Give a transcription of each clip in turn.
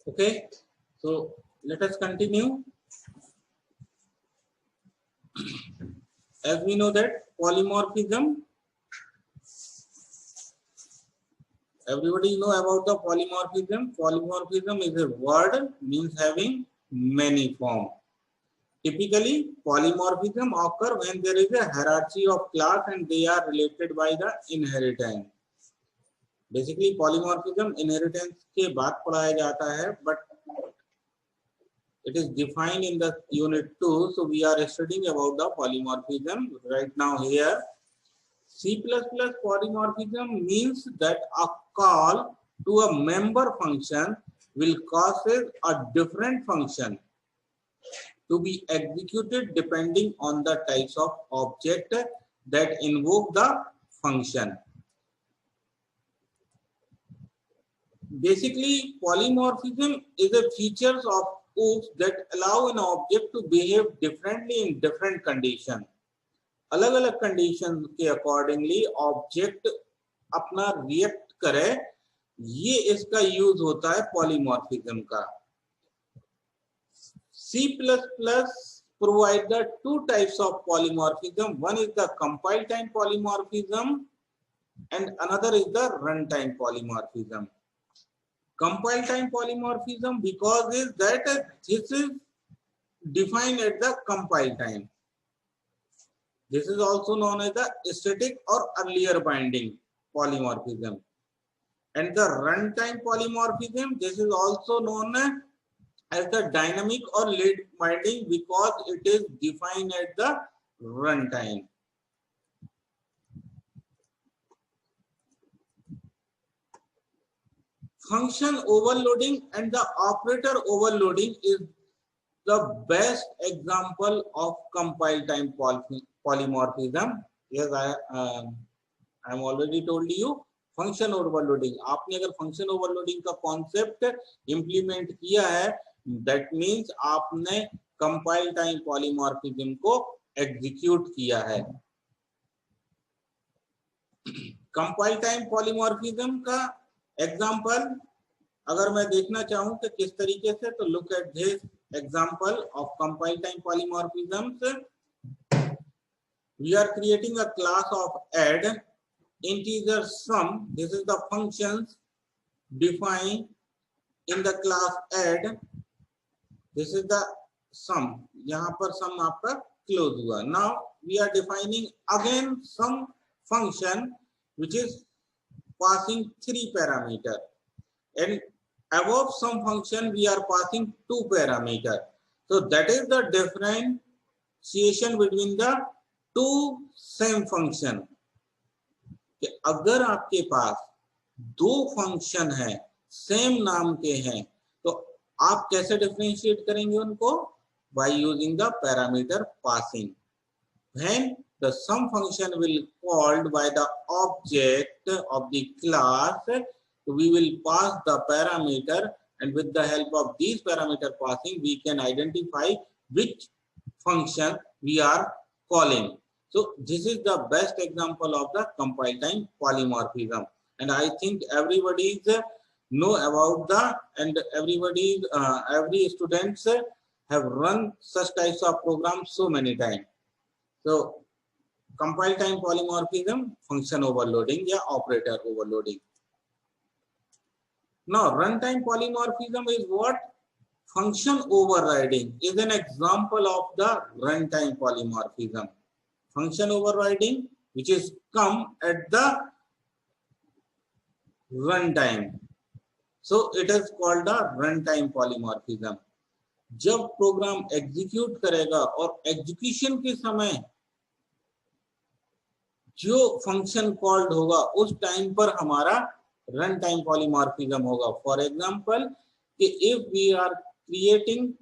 Okay, so let us continue. As we know that polymorphism, everybody know about the polymorphism. Polymorphism is a word means having many forms. Typically, polymorphism occur when there is a hierarchy of class and they are related by the inheritance. Basically, polymorphism inheritance के बाद पढ़ाया जाता है, but it is defined in the unit 2. So we are studying about the polymorphism right now here. C++ polymorphism means that a call to a member function will cause a different function to be executed depending on the types of object that invoke the function. Basically, polymorphism is a features of OOPs that allow an object to behave differently in different conditions. अलग अलग condition के accordingly object अपना react करे, ये इसका use होता है polymorphism का. C++ provide the two types of polymorphism. One is the compile time polymorphism and another is the runtime polymorphism. Compile time polymorphism because is that this is defined at the compile time. This is also known as the static or earlier binding polymorphism. And the runtime polymorphism, this is also known as the dynamic or late binding because it is defined at the runtime. Function overloading and the operator overloading is the best example of compile time polymorphism. Yes, I am already told you function overloading. आपने अगर function overloading का concept implement किया है, that means आपने compile time polymorphism को execute किया है. Compile time polymorphism का example अगर मैं देखना चाहूँ कि किस तरीके से, तो look at this example of compile time polymorphisms. We are creating a class of add integer sum. This is the functions defined in the class add. This is the sum. यहाँ पर sum आपका close हुआ. Now we are defining again some function which is passing 3 parameter, and above some function we are passing 2 parameter. So that is the differentiation between the two same function. कि अगर आपके पास दो function है same नाम के हैं, तो आप कैसे डिफरेंशिएट करेंगे उनको? by using the parameter passing. When the sum function will called by the object of the class, we will pass the parameter, and with the help of these parameter passing we can identify which function we are calling. So this is the best example of the compile time polymorphism, and I think everybody know about the, and everybody every students have run such types of programs so many times. So compile time polymorphism, function overloading या operator overloading. Now runtime polymorphism is what? Function overriding is an example of the runtime polymorphism. Function overriding which is come at the runtime. So it is called the runtime polymorphism. जब program execute करेगा और execution के समय जो function called होगा उस time पर हमारा रन टाइम पॉलीमॉर्फिज्म होगा. फॉर एग्जांपल कि if we are creating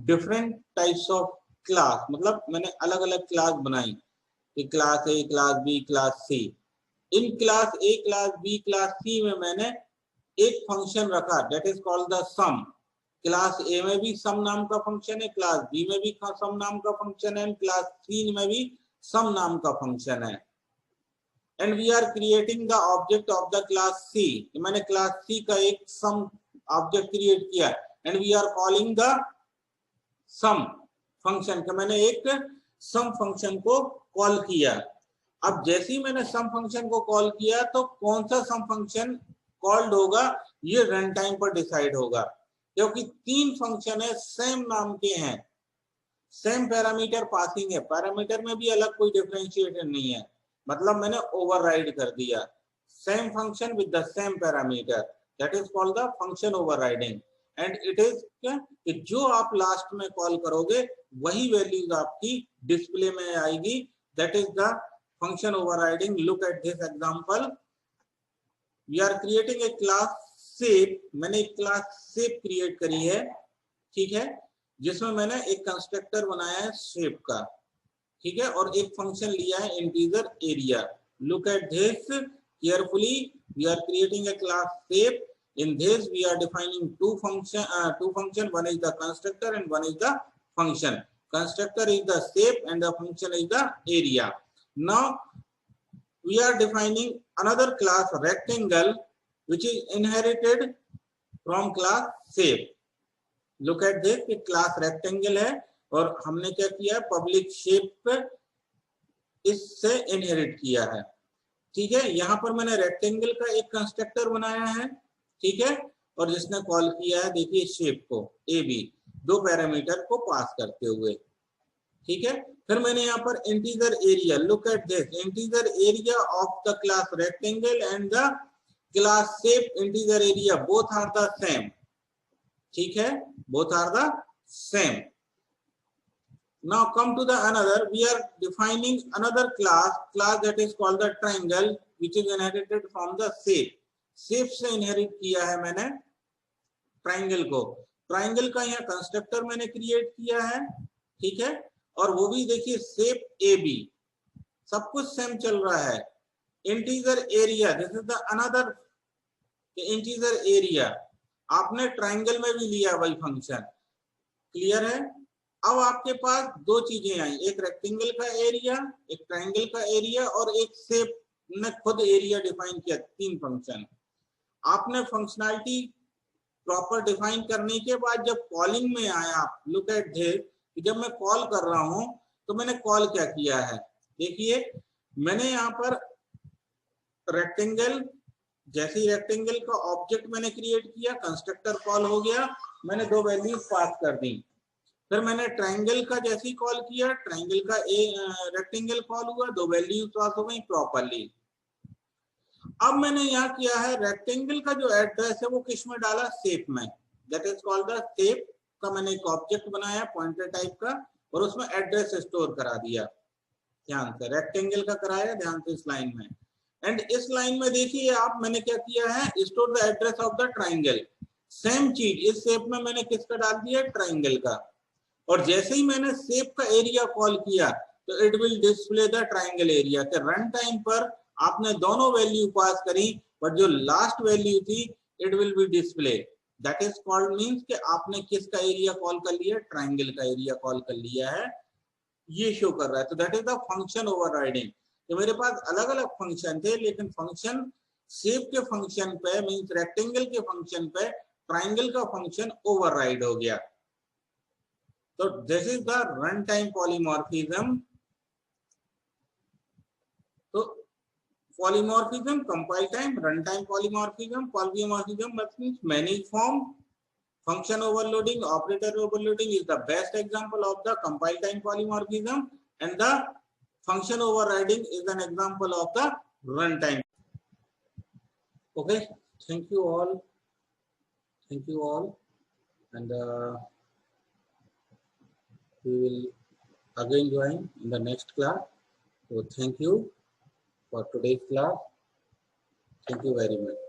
different types of class, मतलब मैंने अलग अलग क्लास बनाई कि class A, class B, class C. इन class A, class B, class C में मैंने एक फंक्शन रखा that is called the sum. Class A में भी सम नाम का फंक्शन है, क्लास बी में भी सम नाम का फंक्शन है, क्लास सी में भी सम नाम का फंक्शन है. And we are creating the object of the class C. मैंने क्लास सी का एक सम ऑब्जेक्ट क्रिएट किया and we are calling the sum function का, मैंने एक सम फंक्शन को कॉल किया। अब जैसे ही मैंने सम फंक्शन को कॉल किया तो कौन सा सम फंक्शन कॉल्ड होगा ये रन टाइम पर डिसाइड होगा, क्योंकि तीन फंक्शन है सेम नाम के हैं, सेम पैरामीटर पासिंग है, पैरामीटर में भी अलग कोई डिफरेंशिएशन नहीं है, मतलब मैंने ओवरराइड कर दिया same function with the same parameter, that is called the function overriding. And it is कि जो आप लास्ट में कॉल करोगे वही वैल्यूज आपकी डिस्प्ले में आएगी, that is the function overriding. Look at this example, we are creating a class shape, मैंने एक क्लास शेप क्रिएट करी है, ठीक है, जिसमें मैंने एक कंस्ट्रक्टर बनाया है शेप का, ठीक है, और एक फंक्शन लिया है integer area. Look at this carefully, we are creating a class shape, in this we are defining two function, one is the constructor and one is the function. Constructor is the shape and the function is the area. Now we are defining another class rectangle which is inherited from class shape. Look at this, कि class rectangle है और हमने क्या किया, public shape इससे inherit किया है, ठीक है। यहाँ पर मैंने रेक्टेंगल का एक कंस्ट्रक्टर बनाया है, ठीक है, और जिसने कॉल किया है देखिए शेप को ए बी, दो पैरामीटर को पास करते हुए, ठीक है। फिर मैंने यहाँ पर integer area, look at this, integer area of the class rectangle and the class shape integer area both are the same, ठीक है, both are the same. Now come to the another, we are defining another class that is called the triangle which is inherited from the shape. Shape से inherit किया है मैंने triangle को, triangle का यहाँ constructor मैंने क्रिएट किया है, ठीक है, और वो भी देखिए शेप ए बी, सब कुछ सेम चल रहा है। Integer area, this is the another integer area, आपने ट्राइंगल में भी लिया वही फंक्शन, क्लियर है। अब आपके पास दो चीजें आई, एक रेक्टेंगल का एरिया, एक ट्राइंगल का एरिया और एक शेप ने खुद एरिया डिफाइन किया, तीन फंक्शन। आपने फंक्शनैलिटी प्रॉपर डिफाइन करने के बाद जब कॉलिंग में आया, आप लुक एट दिस, जब मैं कॉल कर रहा हूं तो मैंने कॉल क्या किया है, देखिए मैंने यहाँ पर रेक्टेंगल, जैसे ही रेक्टेंगल का ऑब्जेक्ट मैंने क्रिएट किया, कंस्ट्रक्टर कॉल हो गया, मैंने दो वैल्यूज पास कर दी। फिर मैंने ट्राइंगल का जैसे ही कॉल किया, ट्राइंगल का रेक्टेंगल कॉल हुआ, दो वैल्यूज पास हो गई प्रॉपरली। अब मैंने यहाँ किया है रेक्टेंगल का जो एड्रेस है वो किस में डाला, शेप में, that is called the shape का मैंने एक ऑब्जेक्ट बनाया पॉइंटर टाइप का और उसमें एड्रेस स्टोर करा दिया, ध्यान से रेक्टेंगल का कराया, ध्यान से इस लाइन में। एंड इस लाइन में देखिए आप, मैंने क्या किया है, store the address of the triangle, same चीज इस शेप में मैंने किसका डाल दिया, ट्राइंगल का, और जैसे ही मैंने शेप का एरिया कॉल किया तो it will display the triangle area. के रन टाइम पर आपने दोनों वैल्यू पास करी, बट जो लास्ट वैल्यू थी it will be display, that is called means कि आपने किसका एरिया कॉल कर लिया, ट्राइंगल का एरिया कॉल कर लिया है, ये शो कर रहा है। तो that is the function overriding. तो मेरे पास अलग अलग फंक्शन थे, लेकिन फंक्शन शेप के फंक्शन पे मींस रेक्टेंगल के फंक्शन पे ट्राइंगल का फंक्शन ओवरराइड हो गया। तो this is the run time polymorphism. तो polymorphism, compile time, runtime polymorphism, polymorphism means many form, function overloading, operator overloading is the best example of the compile time polymorphism, and the function overriding is an example of the runtime. Okay, thank you all, and we will again join in the next class. So thank you for today's class. Thank you very much.